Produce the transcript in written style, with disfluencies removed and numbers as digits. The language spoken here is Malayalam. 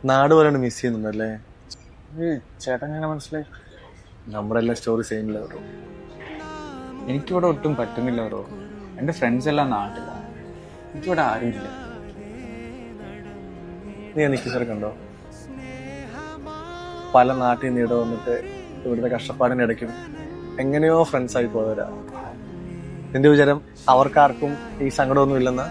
നാട് പോലെയാണ് മിസ് ചെയ്യുന്നുണ്ടല്ലേ? ചേട്ടൻ എങ്ങനെ മനസ്സിലായി? നമ്മുടെ എല്ലാം സ്റ്റോറി സെയിം ലെവലും. എനിക്കിവിടെ ഒട്ടും പറ്റുന്നില്ല ബ്രോ. എൻ്റെ ഫ്രണ്ട്സ് എല്ലാം നാട്ടിലാണ്, എനിക്കിവിടെ ആരുമില്ല. നീ നിക്കിച്ചറെ കണ്ടോ? പല നാട്ടിൽ നിന്ന് ഇവിടെ വന്നിട്ട് ഇവിടുത്തെ കഷ്ടപ്പാടിനിടയ്ക്കും എങ്ങനെയോ ഫ്രണ്ട്സ് ആയി പോയവരാ. നിന്റെ വിചാരം അവർക്കാർക്കും ഈ സങ്കടമൊന്നും ഇല്ലെന്നാ?